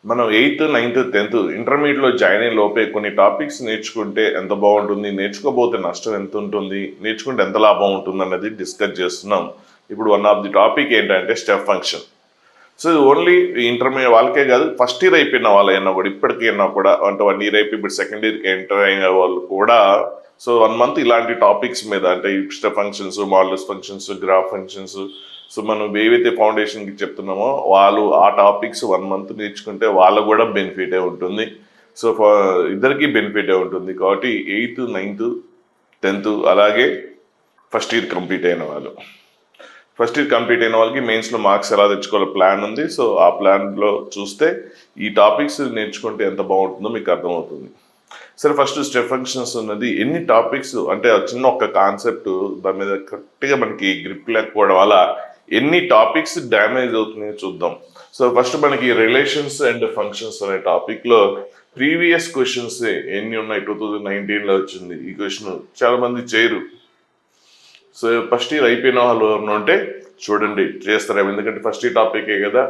మనం 8th, 9th, 10th ఇంటర్మీడియట్లో join అయ్యే లోపే కొన్ని టాపిక్స్ నేర్చుకుంటే ఎంత బాగుంటుంది, నేర్చుకోకపోతే నష్టం ఎంత ఉంటుంది, నేర్చుకుంటే ఎంత లాభం ఉంటుంది అన్నది డిస్కస్ చేస్తున్నాం. ఇప్పుడు వన్ ఆఫ్ ది టాపిక్ ఏంటంటే స్టెప్ ఫంక్షన్. సో ఇది ఓన్లీ ఇంటర్మీడియట్ వాళ్ళకే కాదు, ఫస్ట్ ఇయర్ అయిపోయిన వాళ్ళైనా కూడా, ఇప్పటికైనా కూడా, అంటే 1 year అయిపోయి ఇప్పుడు సెకండ్ ఇయర్కి ఎంటర్ అయిన వాళ్ళు కూడా, సో 1 month ఇలాంటి టాపిక్స్ మీద, అంటే step functions, modulus functions, graph functions, so మనం ఏవైతే ఫౌండేషన్కి చెప్తున్నామో వాళ్ళు ఆ టాపిక్స్ 1 month నేర్చుకుంటే వాళ్ళకు కూడా బెనిఫిటే ఉంటుంది. సో ఇద్దరికి బెనిఫిటే ఉంటుంది కాబట్టి 8th, 9th, 10th అలాగే ఫస్ట్ ఇయర్ కంప్లీట్ అయిన వాళ్ళు, ఫస్ట్ ఇయర్ కంప్లీట్ అయిన వాళ్ళకి మెయిన్స్లో మార్క్స్ ఎలా తెచ్చుకోవాలో ప్లాన్ ఉంది. సో ఆ ప్లాన్లో చూస్తే ఈ టాపిక్స్ నేర్చుకుంటే ఎంత బాగుంటుందో మీకు అర్థమవుతుంది. సరే, ఫస్ట్ స్టెప్ ఫంక్షన్స్ ఉన్నది ఎన్ని టాపిక్స్, అంటే చిన్న ఒక కాన్సెప్ట్, దాని మీద కరెక్ట్గా మనకి గ్రిప్ లేకపోవడం వల్ల ఎన్ని టాపిక్స్ డ్యామేజ్ అవుతున్నాయో చూద్దాం. సో ఫస్ట్ మనకి రిలేషన్స్ అండ్ ఫంక్షన్స్ అనే టాపిక్లో ప్రీవియస్ క్వశ్చన్స్ ఎన్ని ఉన్నాయి, 2019లో వచ్చింది ఈ క్వశ్చన్, చాలా మంది చేయరు. సో ఫస్ట్ ఇయర్ అయిపోయిన వాళ్ళు ఎవరైనా ఉంటే చూడండి చేస్తారేమో, ఎందుకంటే ఫస్ట్ ఇయర్ టాపికే కదా.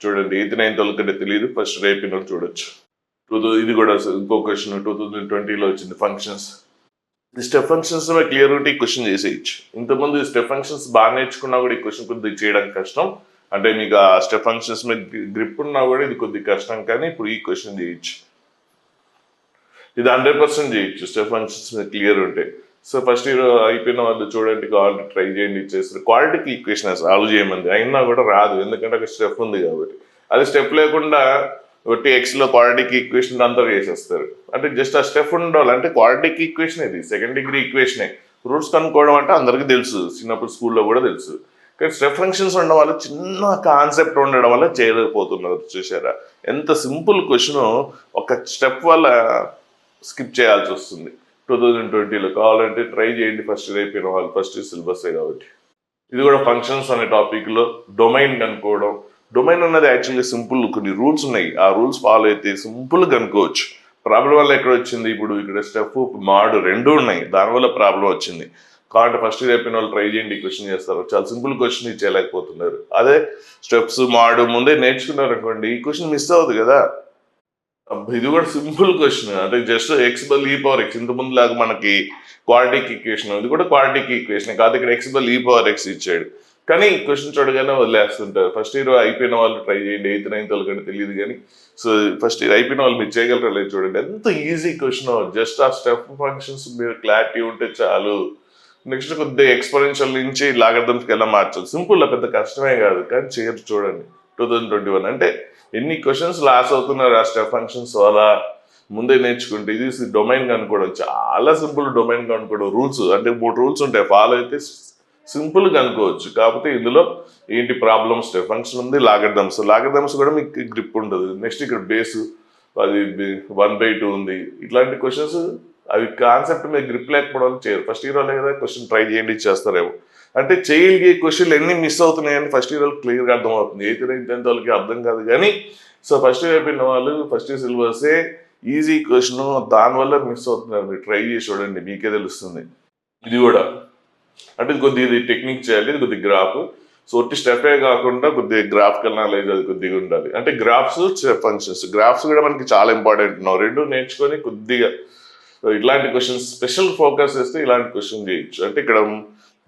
చూడండి 8th, 9th వాళ్ళకంటే తెలియదు, ఫస్ట్ ఇయర్ అయిపోయిన వాళ్ళు చూడొచ్చు. ఇది కూడా ఇంకో క్వశ్చన్ 2020లో వచ్చింది, ఫంక్షన్స్. ఈ స్టెప్ ఫంక్షన్స్ క్లియర్ ఉంటే ఈ క్వశ్చన్ చేసేయచ్చు. ఇంతకుముందు స్టెప్ ఫంక్షన్స్ బాగా నేర్చుకున్నా కూడా ఈ క్వశ్చన్ కొద్దిగా చేయడానికి కష్టం, అంటే మీకు ఆ స్టెప్ ఫంక్షన్స్ మీద గ్రిప్ ఉన్నా కూడా ఇది కొద్దిగా కష్టం, కానీ ఇప్పుడు ఈ క్వశ్చన్ చేయొచ్చు. ఇది 100% చేయొచ్చు స్టెప్ ఫంక్షన్స్ మీద క్లియర్ ఉంటే. సో ఫస్ట్ ఇయర్ అయిపోయిన వాళ్ళు చూడండి, కావాలి ట్రై చేయండి, ఇచ్చేస్తారు. క్వాలిటీకి ఈక్వేషన్ సాల్వ్ చేయమంది అయినా కూడా రాదు, ఎందుకంటే అక్కడ స్టెప్ ఉంది కాబట్టి. అది స్టెప్ లేకుండా ఒకటి ఎక్స్లో క్వాలిటీకి ఈక్వేషన్ అంతా చేసేస్తారు. అంటే జస్ట్ ఆ స్టెప్ ఉండాలి, అంటే క్వాలిటీకి ఈక్వేషన్ ఇది సెకండ్ డిగ్రీ ఈక్వేషనే. రూట్స్ కనుక్కోవడం అంటే అందరికీ తెలుసు, చిన్నప్పుడు స్కూల్లో కూడా తెలుసు. కానీ స్టెప్ ఫంక్షన్స్ ఉండడం వల్ల, చిన్న కాన్సెప్ట్ ఉండడం వల్ల చేయలేకపోతున్నారు. చూసారా ఎంత సింపుల్ క్వశ్చన్, ఒక స్టెప్ వల్ల స్కిప్ చేయాల్సి వస్తుంది. 2020లో కావాలంటే ట్రై చేయండి, ఫస్ట్ ఇయర్ అయిపోయిన వాళ్ళు, ఫస్ట్ ఇయర్ సిలబసే కాబట్టి. ఇది కూడా ఫంక్షన్స్ అనే టాపిక్లో డొమైన్ కనుక్కోవడం. డొమైన్ అన్నది యాక్చువల్లీ సింపుల్, కొన్ని రూల్స్ ఉన్నాయి, ఆ రూల్స్ ఫాలో అయితే సింపుల్ కనుక్కోవచ్చు. ప్రాబ్లం వల్ల ఎక్కడ వచ్చింది, ఇప్పుడు ఇక్కడ స్టెప్ మాడ్ రెండు ఉన్నాయి, దానివల్ల ప్రాబ్లం వచ్చింది. కాబట్టి ఫస్ట్ ఇయర్ అయిపోయిన వాళ్ళు ట్రై చేయండి, క్వశ్చన్ చేస్తారు. చాలా సింపుల్ క్వశ్చన్ ఇచ్చేయలేకపోతున్నారు. అదే స్టెప్స్ మాడ్ ముందే నేర్చుకున్నారు అనుకోండి, ఈ క్వశ్చన్ మిస్ అవుతుంది కదా. ఇది కూడా సింపుల్ క్వశ్చన్, అంటే జస్ట్ ఎక్స్ బల్ ఈ పవర్ ఎక్స్, ఇంత ముందు లాగా మనకి క్వాడ్రాటిక్ ఈక్వేషన్, ఇది కూడా క్వాడ్రాటిక్ ఈక్వేషన్ కాదు, ఇక్కడ ఎక్స్ బల్ ఈ పవర్ ఎక్స్ ఇచ్చాడు. కానీ క్వశ్చన్ చూడగానే వదిలేస్తుంటారు. ఫస్ట్ ఇయర్ అయిపోయిన వాళ్ళు ట్రై చేయండి, 8th, 9th వాళ్ళకంటే తెలియదు కానీ. సో ఫస్ట్ ఇయర్ అయిపోయిన వాళ్ళు మీరు చేయగలరా లేదు చూడండి, ఎంత ఈజీ క్వశ్చన్. జస్ట్ ఆ స్టెప్ ఫంక్షన్స్ మీరు క్లారిటీ ఉంటే చాలు. నెక్స్ట్ కొద్దిగా ఎక్స్పోనెన్షియల్ నుంచి లాగరిథమ్స్కి ఎలా మార్చాలి, సింపుల్, పెద్ద కష్టమే కాదు, కానీ చేయరు చూడండి. 2021 అంటే ఎన్ని క్వశ్చన్స్ లాస్ అవుతున్నారు ఆ స్టెప్ ఫంక్షన్స్ వల్ల. ముందే నేర్చుకుంటే ఇది డొమైన్ కనుక్కోవడం చాలా సింపుల్. డొమైన్ కనుక్కోవడం రూల్స్, అంటే 3 రూల్స్ ఉంటాయి, ఫాలో అయితే సింపుల్గా అనుకోవచ్చు. కాకపోతే ఇందులో ఏంటి ప్రాబ్లమ్, స్టెప్ ఫంక్షన్ ఉంది, లాగరిథమ్స్ కూడా మీకు గ్రిప్ ఉండదు. నెక్స్ట్ ఇక్కడ బేసు అది 1/2 ఉంది. ఇట్లాంటి క్వశ్చన్స్ అవి కాన్సెప్ట్ మీద గ్రిప్ లేకపోవడం చేయరు. ఫస్ట్ ఇయర్ వాళ్ళే కదా క్వశ్చన్ ట్రై చేయండి చేస్తారేమో, అంటే చేయగలిగే క్వశ్చన్లు ఎన్ని మిస్ అవుతున్నాయని ఫస్ట్ ఇయర్ వాళ్ళకి క్లియర్గా అర్థమవుతుంది. 8th, 9th, 10th వాళ్ళకి అర్థం కాదు కానీ. సో ఫస్ట్ ఇయర్ అయిపోయిన వాళ్ళు ఫస్ట్ ఇయర్ సిలబసే ఈజీ క్వశ్చన్, దానివల్ల మిస్ అవుతున్నారు. మీరు ట్రై చేసి చూడండి, మీకే తెలుస్తుంది. ఇది కూడా అంటే కొద్దిగా ఇది టెక్నిక్ చేయాలి, ఇది కొద్దిగా గ్రాఫ్. సో ఒట్టి స్టెపే కాకుండా కొద్దిగా గ్రాఫికల్ నాలెడ్జ్ అది కొద్దిగా ఉండాలి. అంటే గ్రాఫ్స్, ఫంక్షన్స్, గ్రాఫ్స్ కూడా మనకి చాలా ఇంపార్టెంట్. రెండు నేర్చుకొని కొద్దిగా ఇట్లాంటి క్వశ్చన్స్ స్పెషల్ ఫోకస్ చేస్తే ఇలాంటి క్వశ్చన్ చేయొచ్చు. అంటే ఇక్కడ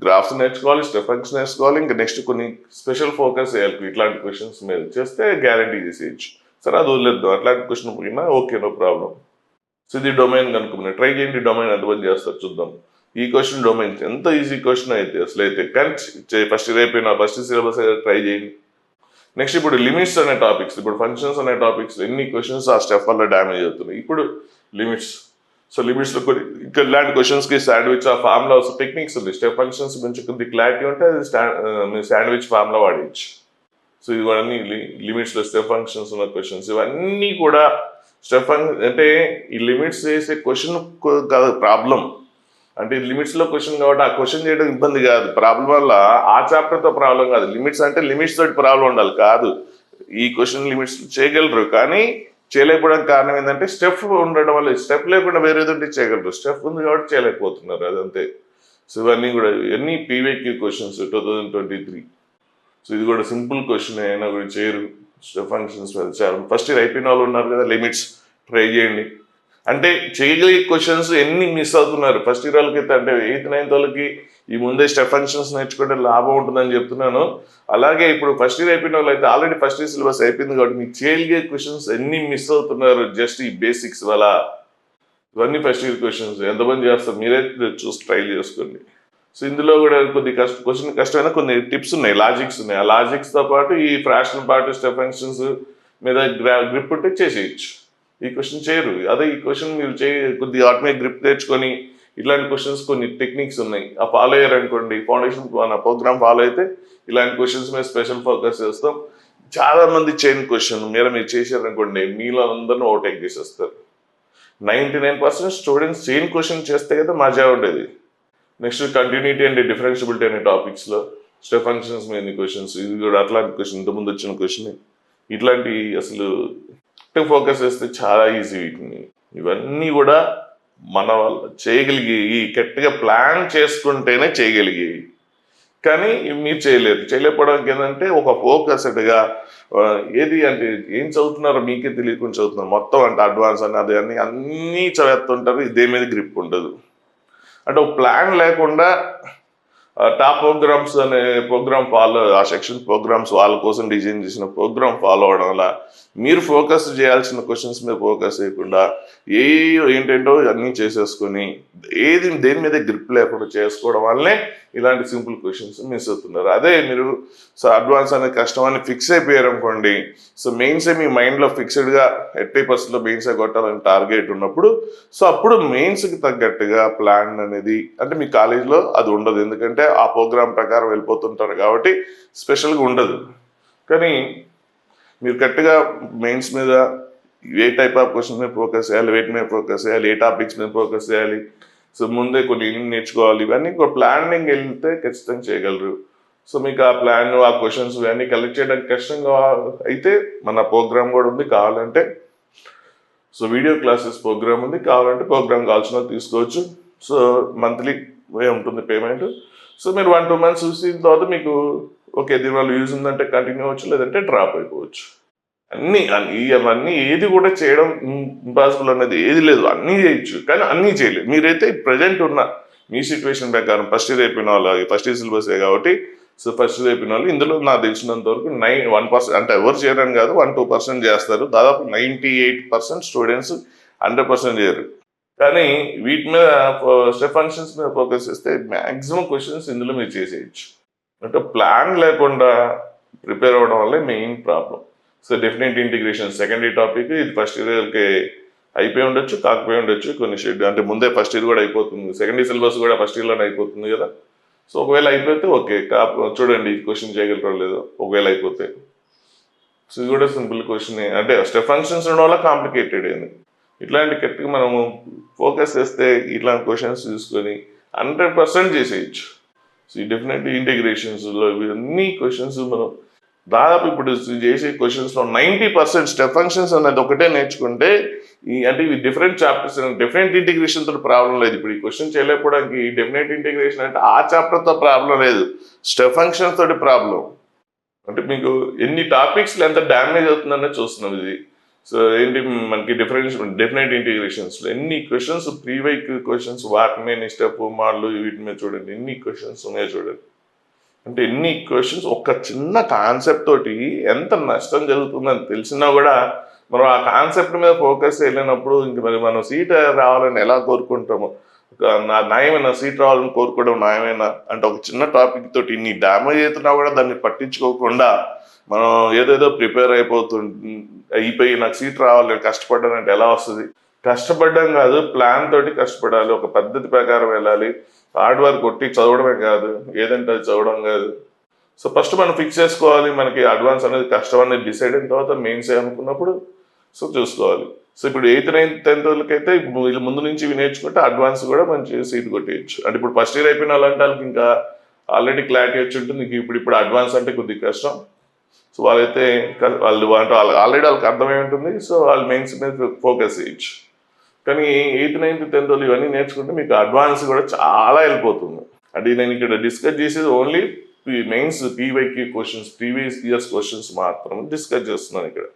గ్రాఫ్స్ నేర్చుకోవాలి, స్టెప్ ఫంక్షన్ నేర్చుకోవాలి, ఇంకా నెక్స్ట్ కొన్ని స్పెషల్ ఫోకస్ చేయాలి ఇట్లాంటి క్వశ్చన్స్ మీద, చేస్తే గ్యారంటీ చేసేయచ్చు. సరే అది వదిలేద్దాం, అట్లాంటి క్వశ్చన్ పోయినా ఓకే, నో ప్రాబ్లం. సో ఇది డొమైన్ కనుక్కున్నా ట్రై చేయండి, డొమైన్ ఎంతమంది చేస్తారు చూద్దాం. ఈ క్వశ్చన్ డొమైన్ ఎంత ఈజీ క్వశ్చన్ అయితే అసలు అయితే, కానీ ఫస్ట్ అయిపోయిన ఫస్ట్ సిలబస్ ట్రై చేయండి. నెక్స్ట్ ఇప్పుడు లిమిట్స్ అనే టాపిక్స్, ఇప్పుడు ఫంక్షన్స్ అనే టాపిక్స్ ఎన్ని క్వశ్చన్స్ ఆ స్టెప్ వల్ల డ్యామేజ్ అవుతున్నాయి. ఇప్పుడు లిమిట్స్. సో లిమిట్స్లో కొన్ని ఇక్కడ ఇలాంటి క్వశ్చన్స్కి శాండ్విచ్ ఆ ఫార్ములా టెక్నిక్స్ ఉంది. స్టెప్ ఫంక్షన్స్ గురించి కొద్ది క్లారిటీ ఉంటే అది మీరు శాండ్విచ్ ఫార్ములా వాడేయచ్చు. సో ఇవన్నీ లిమిట్స్లో స్టెప్ ఫంక్షన్స్ ఉన్న క్వశ్చన్స్ ఇవన్నీ కూడా స్టెప్ అంటే ఈ లిమిట్స్ చేసే క్వశ్చన్ కాదు ప్రాబ్లం. అంటే లిమిట్స్లో క్వశ్చన్ కాబట్టి ఆ క్వశ్చన్ చేయడం ఇబ్బంది కాదు, ప్రాబ్లం వల్ల ఆ చాప్టర్తో ప్రాబ్లం కాదు. లిమిట్స్ అంటే లిమిట్స్ తోటి ప్రాబ్లం ఉండాలి కాదు. ఈ క్వశ్చన్ లిమిట్స్ చేయగలరు, కానీ చేయలేకపోవడానికి కారణం ఏంటంటే స్టెప్ ఉండడం వల్ల. స్టెప్ లేకుండా వేరే ఏదంటే చేయగలరు, స్టెప్ ఉంది కాబట్టి చేయలేకపోతున్నారు, అదంతే. సో ఇవన్నీ కూడా ఎన్ని పీవైక్యూ క్వశ్చన్స్ 2023. సో ఇది కూడా సింపుల్ క్వశ్చన్ అయినా కూడా చేయరు. స్టెప్ ఫంక్షన్స్ మీద చాలా ఫస్ట్ ఇయర్ అయిపోయిన వాళ్ళు ఉన్నారు కదా, లిమిట్స్ ట్రై చేయండి. అంటే చేయగలిగే క్వశ్చన్స్ ఎన్ని మిస్ అవుతున్నారు ఫస్ట్ ఇయర్ వాళ్ళకైతే, అంటే 8th 9th వాళ్ళకి ఈ ముందే స్టెప్ ఫంక్షన్స్ నేర్చుకుంటే లాభం ఉంటుందని చెప్తున్నాను. అలాగే ఇప్పుడు ఫస్ట్ ఇయర్ అయిపోయిన వాళ్ళు అయితే ఆల్రెడీ ఫస్ట్ ఇయర్ సిలబస్ అయిపోయింది కాబట్టి మీకు చేయగలిగే క్వశ్చన్స్ ఎన్ని మిస్ అవుతున్నారు జస్ట్ ఈ బేసిక్స్ వల్ల. ఇవన్నీ ఫస్ట్ ఇయర్ క్వశ్చన్స్ ఎంతమంది చేస్తారు మీరే చూసి ట్రై చేసుకోండి. సో ఇందులో కూడా కొద్ది క్వశ్చన్ కష్టమైన కొన్ని టిప్స్ ఉన్నాయి, లాజిక్స్ ఉన్నాయి. ఆ లాజిక్స్తో పాటు ఈ ఫ్రాక్షనల్ పార్ట్ స్టెప్ ఫంక్షన్స్ మీద గ్రిప్ ఉంటే చేసేయచ్చు. ఈ క్వశ్చన్ చేయరు, అదే ఈ క్వశ్చన్ మీరు కొద్దిగా ఆటోమేటిక్ గ్రిప్ తెచ్చుకొని ఇలాంటి క్వశ్చన్స్ కొన్ని టెక్నిక్స్ ఉన్నాయి, ఆ ఫాలో అయ్యారు అనుకోండి, ఫౌండేషన్ ప్రోగ్రామ్ ఫాలో అయితే ఇలాంటి క్వశ్చన్స్ మీద స్పెషల్ ఫోకస్ చేస్తాం. చాలా మంది చేయని క్వశ్చన్ మీరు చేశారనుకోండి, మీలో అందరినీ ఓవర్టేక్ చేసేస్తారు. 99% స్టూడెంట్స్ చేయని క్వశ్చన్ చేస్తే కదా మజా ఉండేది. నెక్స్ట్ కంటిన్యూటీ అండ్ డిఫరెన్షియబిలిటీ అనే టాపిక్స్లో స్టెప్ ఫంక్షన్స్ మీద క్వశ్చన్స్, ఇది కూడా అట్లాంటి క్వశ్చన్, ఇంతకుముందు వచ్చిన క్వశ్చన్. ఇట్లాంటి అసలు ఫోకస్ చేస్తే చాలా ఈజీ. వీటిని ఇవన్నీ కూడా మన వల్ల చేయగలిగేవి, గట్టిగా ప్లాన్ చేసుకుంటేనే చేయగలిగేవి. కానీ మీరు చేయలేకపోవడానికి ఏంటంటే ఒక ఫోకస్డ్గా ఏది అంటే ఏం చదువుతున్నారో మీకే తెలియకుండా చదువుతున్నారు మొత్తం, అంటే అడ్వాన్స్ అని అది అన్నీ చదువుతుంటారు, ఇదే మీద గ్రిప్ ఉండదు. అంటే ఒక ప్లాన్ లేకుండా టాప్ ప్రోగ్రామ్స్ అనే ప్రోగ్రామ్ ఫాలో, ఆ సెక్షన్ ప్రోగ్రామ్స్ వాళ్ళ కోసం డిజైన్ చేసిన ప్రోగ్రామ్ ఫాలో అవడం వల్ల మీరు ఫోకస్ చేయాల్సిన క్వశ్చన్స్ మీద ఫోకస్ చేయకుండా ఏంటంటో అన్నీ చేసేసుకొని దేని మీద గ్రిప్ లేకుండా చేసుకోవడం వల్లనే ఇలాంటి సింపుల్ క్వశ్చన్స్ మిస్ అవుతున్నారు. అదే మీరు అడ్వాన్స్ అనే కష్టం అని ఫిక్స్ అయిపోయారు అనుకోండి, సో మెయిన్సే మీ మైండ్లో ఫిక్స్డ్గా 80% మెయిన్సే కొట్టాలని టార్గెట్ ఉన్నప్పుడు, సో అప్పుడు మెయిన్స్కి తగ్గట్టుగా ప్లాన్ అనేది, అంటే మీ కాలేజీలో అది ఉండదు, ఎందుకంటే ఆ ప్రోగ్రామ్ ప్రకారం వెళ్ళిపోతుంటారు కాబట్టి స్పెషల్గా ఉండదు. కానీ మీరు కరెక్ట్గా మెయిన్స్ మీద ఏ టైప్ ఆఫ్ క్వశ్చన్ మీద ఫోకస్ చేయాలి, వేటి మీద ఫోకస్ చేయాలి, ఏ టాపిక్స్ మీద ఫోకస్ చేయాలి, సో ముందే కొన్ని నేర్చుకోవాలి, ఇవన్నీ ప్లానింగ్ వెళ్తే ఖచ్చితంగా చేయగలరు. సో మీకు ఆ ప్లాన్, ఆ క్వశ్చన్స్ ఇవన్నీ కలెక్ట్ చేయడానికి కష్టంగా అయితే మన ప్రోగ్రామ్ కూడా ఉంది, కావాలంటే సో వీడియో క్లాసెస్ ప్రోగ్రామ్ ఉంది, కావాలంటే ప్రోగ్రామ్ కావాల్సిన తీసుకోవచ్చు. సో మంత్లీ ఉంటుంది పేమెంట్. సో మీరు 1-2 months చూసిన తర్వాత మీకు ఓకే దీనివల్ల యూజ్ ఉందంటే కంటిన్యూ అవ్వచ్చు, లేదంటే డ్రాప్ అయిపోవచ్చు. అవన్నీ ఏది కూడా చేయడం ఇంపాసిబుల్ అనేది ఏది లేదు, అన్నీ చేయొచ్చు, కానీ అన్నీ చేయలేదు. మీరైతే ప్రజెంట్ ఉన్న మీ సిచ్యువేషన్ ప్రకారం ఫస్ట్ ఇయర్ అయిపోయిన వాళ్ళు, ఫస్ట్ ఇయర్ సిలబసే కాబట్టి, సో ఫస్ట్ ఇయర్ అయిపోయిన వాళ్ళు ఇందులో నాకు తెలిసినంత వరకు 1% అంటే ఎవరు చేయరని కాదు, 1-2% చేస్తారు. దాదాపు 98% స్టూడెంట్స్ 100% చేయరు. కానీ వీటి మీద స్టెప్ ఫంక్షన్స్ మీద ఫోకస్ చేస్తే మ్యాక్సిమం క్వశ్చన్స్ ఇందులో మీరు చేసేయచ్చు. అంటే ప్లాన్ లేకుండా ప్రిపేర్ అవ్వడం వల్లే main problem. So definite integration second year topic, ఇది ఫస్ట్ ఇయర్కి అయిపోయి ఉండొచ్చు, కాకపోయి ఉండొచ్చు, కొన్ని షెడ్యూల్ అంటే ముందే ఫస్ట్ ఇయర్ కూడా అయిపోతుంది, సెకండ్ ఇయర్ సిలబస్ కూడా ఫస్ట్ ఇయర్లోనే అయిపోతుంది కదా. సో ఒకవేళ అయిపోతే ఓకే, చూడండి క్వశ్చన్ చేయగలరో లేదో, ఒకవేళ అయిపోతే. సో ఇది కూడా సింపుల్ క్వశ్చన్, అంటే స్టెప్ ఫంక్షన్స్ ఉండడం వల్ల కాంప్లికేటెడ్ అయింది. ఇట్లాంటి కరెక్ట్గా మనము ఫోకస్ చేస్తే ఇట్లాంటి క్వశ్చన్స్ తీసుకొని 100% చేసేయచ్చు. సో ఈ డెఫినెట్ ఇంటిగ్రేషన్స్లో ఇవన్నీ క్వశ్చన్స్ మనం దాదాపు ఇప్పుడు చేసే క్వశ్చన్స్లో 90% స్టెప్ ఫంక్షన్స్ అనేది ఒకటే నేర్చుకుంటే అంటే ఇవి డిఫరెంట్ చాప్టర్స్, డెఫినెట్ ఇంటిగ్రేషన్ తోటి ప్రాబ్లం లేదు. ఇప్పుడు ఈ క్వశ్చన్ చేయలేకపోవడానికి డెఫినెట్ ఇంటిగ్రేషన్ అంటే ఆ చాప్టర్తో ప్రాబ్లం లేదు, స్టెప్ ఫంక్షన్స్ తోటి ప్రాబ్లం. అంటే మీకు ఎన్ని టాపిక్స్లో ఎంత డ్యామేజ్ అవుతుందనే చూస్తున్నాం ఇది. సో ఏంటి మనకి డెఫినెట్ ఇంటిగ్రేషన్స్లో ఎన్ని క్వశ్చన్స్, ప్రీవైక్ క్వశ్చన్స్, వాటి మీద స్టెప్ మోడల్ వీటి మీద చూడండి ఎన్ని క్వశ్చన్స్ ఉన్నాయో చూడండి. అంటే ఎన్ని క్వశ్చన్స్, ఒక చిన్న కాన్సెప్ట్ తోటి ఎంత నష్టం జరుగుతుందని తెలిసినా కూడా మనం ఆ కాన్సెప్ట్ మీద ఫోకస్ చేయలేనప్పుడు ఇంక మరి మనం సీట్ రావాలని ఎలా కోరుకుంటాము, న్యాయమైన సీట్ రావాలని కోరుకోవడం న్యాయమైనా? అంటే ఒక చిన్న టాపిక్ తోటి ఇన్ని డ్యామేజ్ అవుతున్నా కూడా దాన్ని పట్టించుకోకుండా మనం ఏదేదో ప్రిపేర్ అయిపోయి నాకు సీట్ రావాలి కష్టపడ్డానంటే ఎలా వస్తుంది? కష్టపడ్డం కాదు, ప్లాన్ తోటి కష్టపడాలి, ఒక పద్ధతి ప్రకారం వెళ్ళాలి. హార్డ్ వర్క్ కొట్టి చదవడమే కాదు, ఏదంటే అది చదవడం కాదు. సో ఫస్ట్ మనం ఫిక్స్ చేసుకోవాలి, మనకి అడ్వాన్స్ అనేది కష్టం అనేది డిసైడ్ అయిన తర్వాత మెయిన్స్ అనుకున్నప్పుడు సో చూసుకోవాలి. సో ఇప్పుడు 8th 9th 10th వాళ్ళకైతే వీళ్ళు ముందు నుంచి ఇవి నేర్చుకుంటే అడ్వాన్స్ కూడా మంచి సీట్ కొట్టేయచ్చు. అంటే ఇప్పుడు ఫస్ట్ ఇయర్ అయిపోయిన వాళ్ళంటే వాళ్ళకి ఇంకా ఆల్రెడీ క్లారిటీ వచ్చి ఉంటుంది, ఇప్పుడు అడ్వాన్స్ అంటే కొద్దిగా కష్టం. సో వాళ్ళైతే ఆల్రెడీ వాళ్ళకి అర్థమై ఉంటుంది, సో వాళ్ళు మెయిన్స్ మీద ఫోకస్ చేయొచ్చు. కానీ 8th 9th 10th వాళ్ళు ఇవన్నీ నేర్చుకుంటే మీకు అడ్వాన్స్ కూడా చాలా వెళ్ళిపోతుంది. అంటే నేను ఇక్కడ డిస్కస్ చేసేది only mains PYQ questions, previous years questions మాత్రం డిస్కస్ చేస్తున్నాను ఇక్కడ.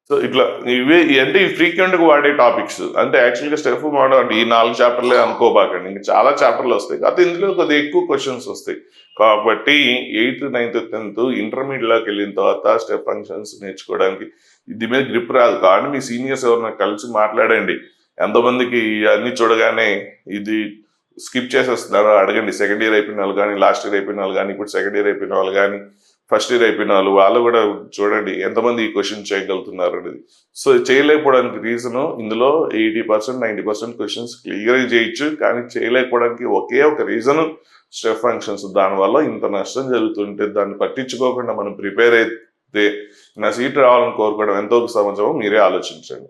సో ఇట్లా ఇవే అంటే ఈ ఫ్రీక్వెంట్ గా వాడే టాపిక్స్. అంటే యాక్చువల్ గా స్టెఫ్ మోడల్ అంటే ఈ 4 చాప్టర్లే అనుకోబాకండి, ఇంకా చాలా చాప్టర్లు వస్తాయి. కాకపోతే ఇందులో కొద్దిగా ఎక్కువ క్వశ్చన్స్ వస్తాయి. కాబట్టి 8th, 9th, 10th ఇంటర్మీడియట్ లోకి వెళ్ళిన తర్వాత స్టెప్ ఫంక్షన్స్ నేర్చుకోవడానికి ఇది మీద గ్రిప్ రాదు. కానీ మీ సీనియర్స్ ఎవరైనా కలిసి మాట్లాడండి. ఎంతమందికి అన్ని చూడగానే ఇది స్కిప్ చేసేస్తున్నారు అడగండి. సెకండ్ ఇయర్ అయిపోయిన వాళ్ళు కానీ, లాస్ట్ ఇయర్ అయిపోయిన వాళ్ళు కానీ, ఇప్పుడు సెకండ్ ఇయర్ అయిపోయిన వాళ్ళు కానీ, ఫస్ట్ ఇయర్ అయిపోయిన వాళ్ళు కూడా చూడండి ఎంతమంది ఈ క్వశ్చన్ చేయగలుగుతున్నారు అనేది. సో చేయలేకపోవడానికి రీజన్ ఇందులో 80%, 90% క్వశ్చన్స్ క్లియర్ చేయొచ్చు, కానీ చేయలేకపోవడానికి ఒకే ఒక రీజన్ స్టెప్ ఫంక్షన్స్. దానివల్ల ఇంత నష్టం జరుగుతుంటే దాన్ని పట్టించుకోకుండా మనం ప్రిపేర్ అయితే నా సీట్ రావాలని కోరుకోవడం ఎంతో సమాజమో మీరే ఆలోచించండి.